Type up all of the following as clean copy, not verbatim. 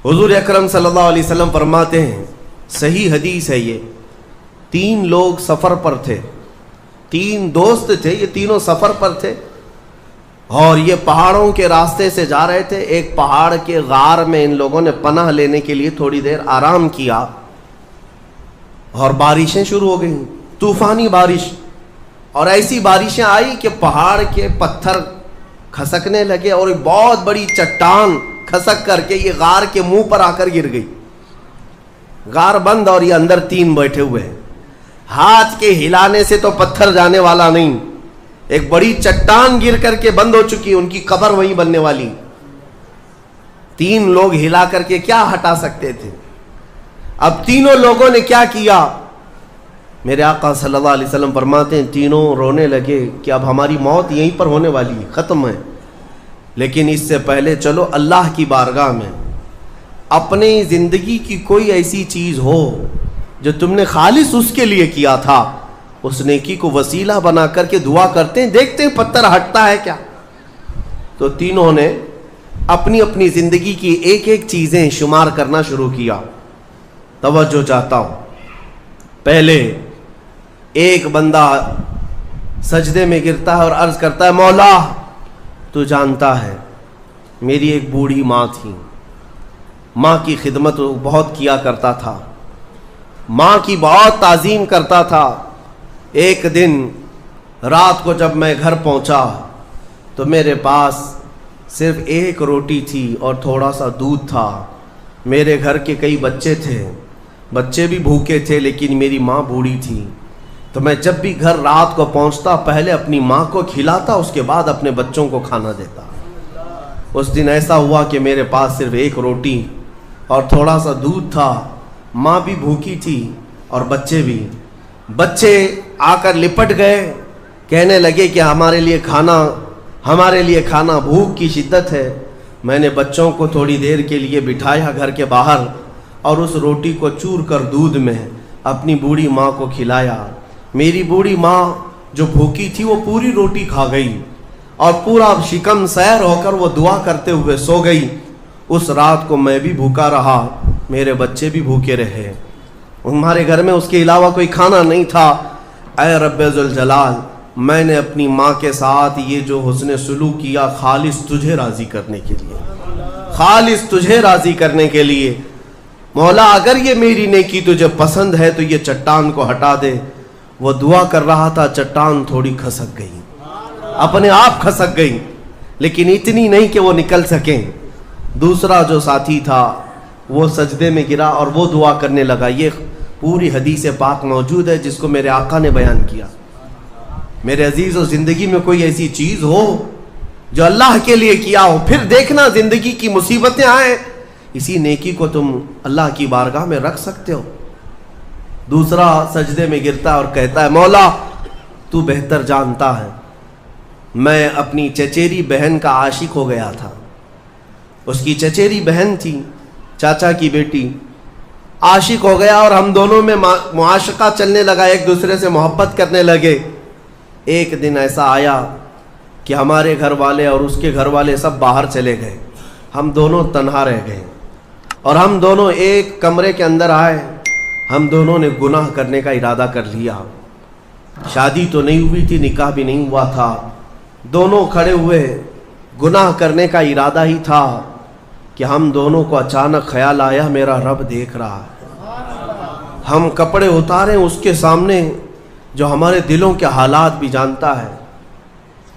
حضور اکرم صلی اللہ علیہ وسلم فرماتے ہیں، صحیح حدیث ہے یہ، 3 لوگ سفر پر تھے، 3 دوست تھے، یہ تینوں سفر پر تھے اور یہ پہاڑوں کے راستے سے جا رہے تھے۔ ایک پہاڑ کے غار میں ان لوگوں نے پناہ لینے کے لیے تھوڑی دیر آرام کیا اور بارشیں شروع ہو گئیں، طوفانی بارش، اور ایسی بارشیں آئی کہ پہاڑ کے پتھر کھسکنے لگے اور ایک بہت بڑی چٹان کھسک کر کے یہ غار کے منہ پر آ کر گر گئی۔ غار بند اور یہ اندر 3 بیٹھے ہوئے ہیں، ہاتھ کے ہلانے سے تو پتھر جانے والا نہیں، ایک بڑی چٹان گر کر کے بند ہو چکی، ان کی قبر وہیں بننے والی۔ 3 لوگ ہلا کر کے کیا ہٹا سکتے تھے؟ اب تینوں لوگوں نے کیا کیا؟ میرے آقا صلی اللہ علیہ وسلم فرماتے ہیں تینوں رونے لگے کہ اب ہماری موت یہیں پر ہونے والی ہے، ختم ہے، لیکن اس سے پہلے چلو اللہ کی بارگاہ میں اپنی زندگی کی کوئی ایسی چیز ہو جو تم نے خالص اس کے لیے کیا تھا، اس نیکی کو وسیلہ بنا کر کے دعا کرتے ہیں، دیکھتے ہیں پتھر ہٹتا ہے کیا۔ تو تینوں نے اپنی اپنی زندگی کی ایک ایک چیزیں شمار کرنا شروع کیا۔ توجہ چاہتا ہوں، پہلے ایک بندہ سجدے میں گرتا ہے اور عرض کرتا ہے، مولا تو جانتا ہے میری ایک بوڑھی ماں تھی، ماں کی خدمت بہت کیا کرتا تھا، ماں کی بہت تعظیم کرتا تھا۔ ایک دن رات کو جب میں گھر پہنچا تو میرے پاس صرف 1 روٹی تھی اور تھوڑا سا دودھ تھا۔ میرے گھر کے کئی بچے تھے، بچے بھی بھوکے تھے، لیکن میری ماں بوڑھی تھی، تو میں جب بھی گھر رات کو پہنچتا پہلے اپنی ماں کو کھلاتا، اس کے بعد اپنے بچوں کو کھانا دیتا۔ اس دن ایسا ہوا کہ میرے پاس صرف 1 روٹی اور تھوڑا سا دودھ تھا، ماں بھی بھوکی تھی اور بچے بھی۔ بچے آ کر لپٹ گئے، کہنے لگے کہ ہمارے لیے کھانا، بھوک کی شدت ہے۔ میں نے بچوں کو تھوڑی دیر کے لیے بٹھایا گھر کے باہر اور اس روٹی کو چور کر دودھ میں اپنی بوڑھی ماں کو کھلایا۔ میری بوڑھی ماں جو بھوکی تھی وہ پوری روٹی کھا گئی اور پورا شکم سیر ہو کر وہ دعا کرتے ہوئے سو گئی۔ اس رات کو میں بھی بھوکا رہا، میرے بچے بھی بھوکے رہے، ہمارے گھر میں اس کے علاوہ کوئی کھانا نہیں تھا۔ اے رب ذوالجلال، میں نے اپنی ماں کے ساتھ یہ جو حسن سلوک کیا خالص تجھے راضی کرنے کے لیے، خالص تجھے راضی کرنے کے لیے۔ مولا اگر یہ میری نیکی تجھے پسند ہے تو یہ چٹان کو ہٹا دے۔ وہ دعا کر رہا تھا، چٹان تھوڑی کھسک گئی، اپنے آپ کھسک گئی، لیکن اتنی نہیں کہ وہ نکل سکیں۔ دوسرا جو ساتھی تھا وہ سجدے میں گرا اور وہ دعا کرنے لگا۔ یہ پوری حدیث پاک موجود ہے جس کو میرے آقا نے بیان کیا۔ میرے عزیزو، زندگی میں کوئی ایسی چیز ہو جو اللہ کے لیے کیا ہو، پھر دیکھنا زندگی کی مصیبتیں آئیں، اسی نیکی کو تم اللہ کی بارگاہ میں رکھ سکتے ہو۔ دوسرا سجدے میں گرتا اور کہتا ہے، مولا تو بہتر جانتا ہے میں اپنی چچیری بہن کا عاشق ہو گیا تھا۔ اس کی چچیری بہن تھی، چاچا کی بیٹی، عاشق ہو گیا اور ہم دونوں میں معاشقہ چلنے لگا، ایک دوسرے سے محبت کرنے لگے۔ ایک دن ایسا آیا کہ ہمارے گھر والے اور اس کے گھر والے سب باہر چلے گئے، ہم دونوں تنہا رہ گئے اور ہم دونوں ایک کمرے کے اندر آئے۔ ہم دونوں نے گناہ کرنے کا ارادہ کر لیا۔ شادی تو نہیں ہوئی تھی، نکاح بھی نہیں ہوا تھا، دونوں کھڑے ہوئے، گناہ کرنے کا ارادہ ہی تھا کہ ہم دونوں کو اچانک خیال آیا میرا رب دیکھ رہا ہے۔ ہم کپڑے اتارے اس کے سامنے جو ہمارے دلوں کے حالات بھی جانتا ہے،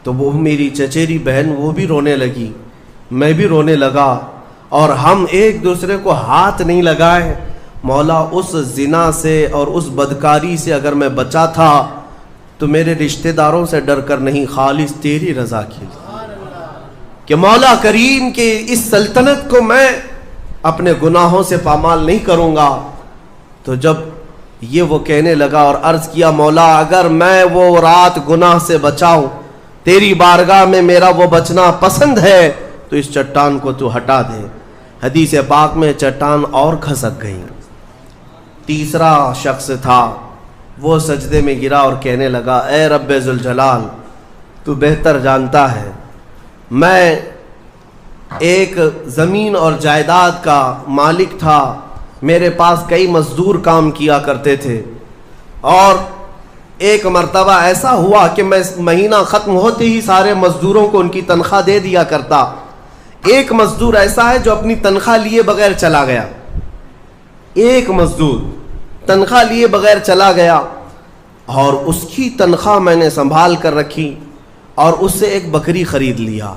تو وہ میری چچیری بہن وہ بھی رونے لگی، میں بھی رونے لگا اور ہم ایک دوسرے کو ہاتھ نہیں لگائے۔ مولا اس زنا سے اور اس بدکاری سے اگر میں بچا تھا تو میرے رشتہ داروں سے ڈر کر نہیں، خالص تیری رضا کے لیے، کہ مولا کریم کے اس سلطنت کو میں اپنے گناہوں سے پامال نہیں کروں گا۔ تو جب یہ وہ کہنے لگا اور عرض کیا، مولا اگر میں وہ رات گناہ سے بچاؤں، تیری بارگاہ میں میرا وہ بچنا پسند ہے، تو اس چٹان کو تو ہٹا دے۔ حدیث پاک میں چٹان اور کھسک گئی۔ تیسرا شخص تھا، وہ سجدے میں گرا اور کہنے لگا، اے رب ذوالجلال، تو بہتر جانتا ہے میں ایک زمین اور جائیداد کا مالک تھا، میرے پاس کئی مزدور کام کیا کرتے تھے، اور ایک مرتبہ ایسا ہوا کہ میں مہینہ ختم ہوتے ہی سارے مزدوروں کو ان کی تنخواہ دے دیا کرتا۔ ایک مزدور ایسا ہے جو اپنی تنخواہ لیے بغیر چلا گیا، ایک مزدور تنخواہ لیے بغیر چلا گیا، اور اس کی تنخواہ میں نے سنبھال کر رکھی اور اس سے ایک بکری خرید لیا۔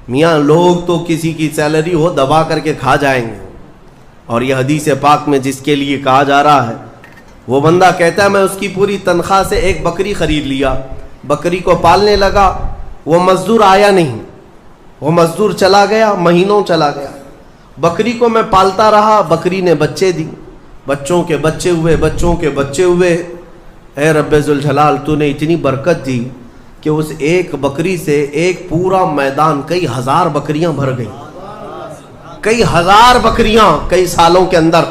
میاں لوگ تو کسی کی سیلری ہو دبا کر کے کھا جائیں گے، اور یہ حدیث پاک میں جس کے لیے کہا جا رہا ہے وہ بندہ کہتا ہے میں اس کی پوری تنخواہ سے ایک بکری خرید لیا، بکری کو پالنے لگا، وہ مزدور آیا نہیں، وہ مزدور چلا گیا، مہینوں چلا گیا، بکری کو میں پالتا رہا، بکری نے بچے دی، بچوں کے بچے ہوئے، بچوں کے بچے ہوئے۔ اے رب ذوالجلال تو نے اتنی برکت دی کہ اس ایک بکری سے ایک پورا میدان کئی ہزار بکریاں بھر گئی، کئی ہزار بکریاں کئی سالوں کے اندر۔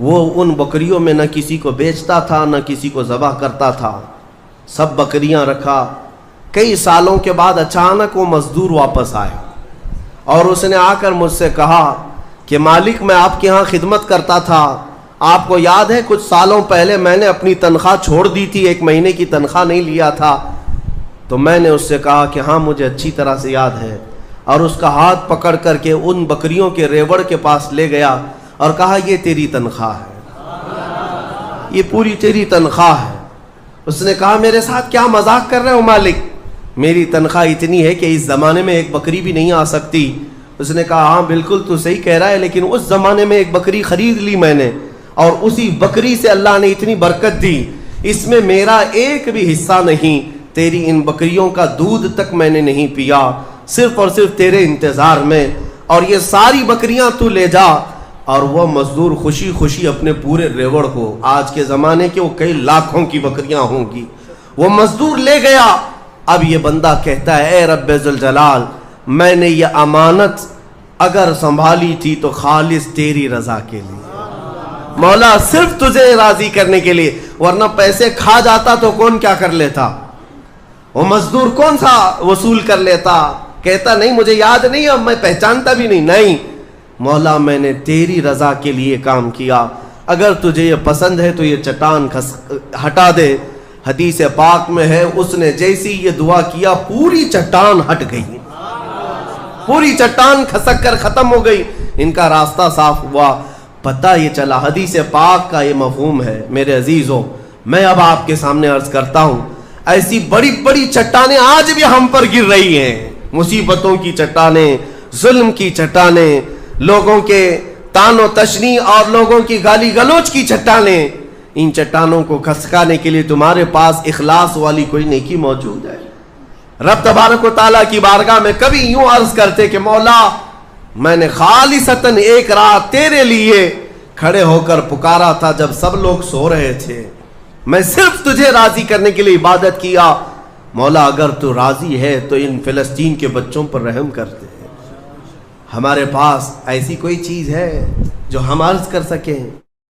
وہ ان بکریوں میں نہ کسی کو بیچتا تھا نہ کسی کو ذبح کرتا تھا، سب بکریاں رکھا۔ کئی سالوں کے بعد اچانک وہ مزدور واپس آئے اور اس نے آ کر مجھ سے کہا کہ مالک میں آپ کے ہاں خدمت کرتا تھا، آپ کو یاد ہے کچھ سالوں پہلے میں نے اپنی تنخواہ چھوڑ دی تھی، ایک مہینے کی تنخواہ نہیں لیا تھا۔ تو میں نے اس سے کہا کہ ہاں مجھے اچھی طرح سے یاد ہے، اور اس کا ہاتھ پکڑ کر کے ان بکریوں کے ریوڑ کے پاس لے گیا اور کہا یہ تیری تنخواہ ہے، یہ پوری تیری تنخواہ ہے۔ اس نے کہا میرے ساتھ کیا مذاق کر رہے ہو مالک، میری تنخواہ اتنی ہے کہ اس زمانے میں ایک بکری بھی نہیں آ سکتی۔ اس نے کہا ہاں بالکل تو صحیح کہہ رہا ہے، لیکن اس زمانے میں ایک بکری خرید لی میں نے، اور اسی بکری سے اللہ نے اتنی برکت دی، اس میں میرا ایک بھی حصہ نہیں، تیری ان بکریوں کا دودھ تک میں نے نہیں پیا، صرف اور صرف تیرے انتظار میں، اور یہ ساری بکریاں تو لے جا۔ اور وہ مزدور خوشی خوشی اپنے پورے ریوڑ کو، آج کے زمانے کے وہ کئی لاکھوں کی بکریاں ہوں گی، وہ مزدور لے گیا۔ اب یہ بندہ کہتا ہے اے رب ذوالجلال میں نے یہ امانت اگر سنبھالی تھی تو خالص تیری رضا کے لیے، مولا صرف تجھے راضی کرنے کے لیے، ورنہ پیسے کھا جاتا تو کون کیا کر لیتا، وہ مزدور کون سا وصول کر لیتا، کہتا نہیں مجھے یاد نہیں، اب میں پہچانتا بھی نہیں، مولا میں نے تیری رضا کے لیے کام کیا، اگر تجھے یہ پسند ہے تو یہ چٹان ہٹا دے۔ حدیث پاک میں ہے اس نے جیسی یہ دعا کیا پوری چٹان ہٹ گئی، پوری چٹان کھسک کر ختم ہو گئی، ان کا راستہ صاف ہوا۔ پتہ یہ چلا حدیث پاک کا یہ مفہوم ہے۔ میرے عزیزوں میں اب آپ کے سامنے عرض کرتا ہوں، ایسی بڑی بڑی چٹانیں آج بھی ہم پر گر رہی ہیں، مصیبتوں کی چٹانیں، ظلم کی چٹانیں، لوگوں کے تان و تشنی اور لوگوں کی گالی گلوچ کی چٹانیں، ان چٹانوں کو کھسکانے کے لیے تمہارے پاس اخلاص والی کوئی نیکی موجود ہے؟ رب تبارک و تعالیٰ کی بارگاہ میں کبھی یوں عرض کرتے کہ مولا میں نے خالصتاً ایک رات تیرے لیے کھڑے ہو کر پکارا تھا جب سب لوگ سو رہے تھے، میں صرف تجھے راضی کرنے کے لیے عبادت کیا، مولا اگر تو راضی ہے تو ان فلسطین کے بچوں پر رحم کرتے۔ ہمارے پاس ایسی کوئی چیز ہے جو ہم عرض کر سکیں؟